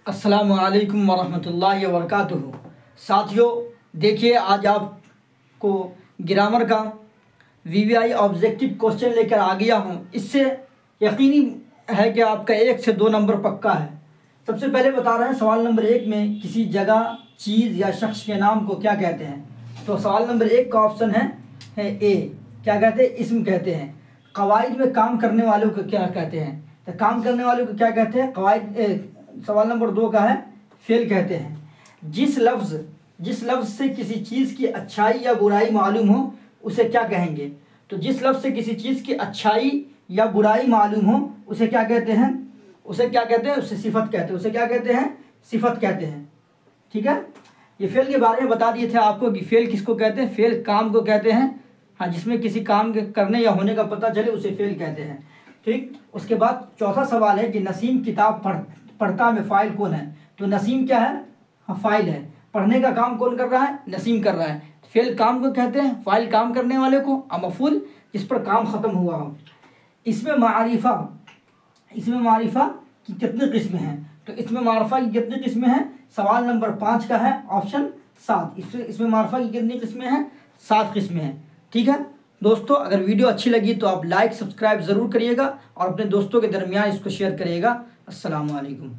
अस्सलामु अलैकुम वरहमतुल्लाहि वबरकातुहू। साथियों, देखिए आज आपको ग्रामर का वीवीआई ऑब्जेक्टिव क्वेश्चन लेकर आ गया हूँ। इससे यकीनी है कि आपका 1 से 2 नंबर पक्का है। सबसे पहले बता रहे हैं, सवाल नंबर 1 में किसी जगह, चीज़ या शख्स के नाम को क्या कहते हैं। तो सवाल नंबर 1 का ऑप्शन है ए, क्या कहते हैं? इस्म कहते हैं। कवायद में काम करने वालों को क्या कहते हैं? तो काम करने वालों को क्या कहते हैं? कवायद। सवाल नंबर 2 का है फेल कहते हैं। जिस लफ्ज़ से किसी चीज़ की अच्छाई या बुराई मालूम हो उसे क्या कहेंगे? तो जिस लफ्ज़ से किसी चीज़ की अच्छाई या बुराई मालूम हो उसे क्या कहते हैं? उसे सिफत कहते हैं। उसे क्या कहते हैं? सिफत कहते हैं। ठीक है, ये फेल के बारे में बता दिए थे आपको कि फेल किसको कहते हैं। फेल काम को कहते हैं, हाँ, जिसमें किसी काम के करने या होने का पता चले उसे फेल कहते हैं। ठीक, उसके बाद चौथा सवाल है कि नसीम किताब पढ़ता में फ़ाइल कौन है? तो नसीम क्या है? हाँ, फ़ाइल है। पढ़ने का काम कौन कर रहा है? नसीम कर रहा है। फेल काम को कहते हैं, फ़ाइल काम करने वाले को, मफ़ूल जिस पर काम ख़त्म हुआ हो। इसमें मारिफा की कितनी किस्में हैं? तो इसमें मारिफा की कितनी किस्में हैं? सवाल नंबर 5 का है ऑप्शन 7। इसमें मारिफा की कितनी किस्में हैं? 7 किस्में हैं। ठीक है दोस्तों, अगर वीडियो अच्छी लगी तो आप लाइक सब्सक्राइब ज़रूर करिएगा और अपने दोस्तों के दरमियान इसको शेयर करिएगा। अस्सलामु अलैकुम।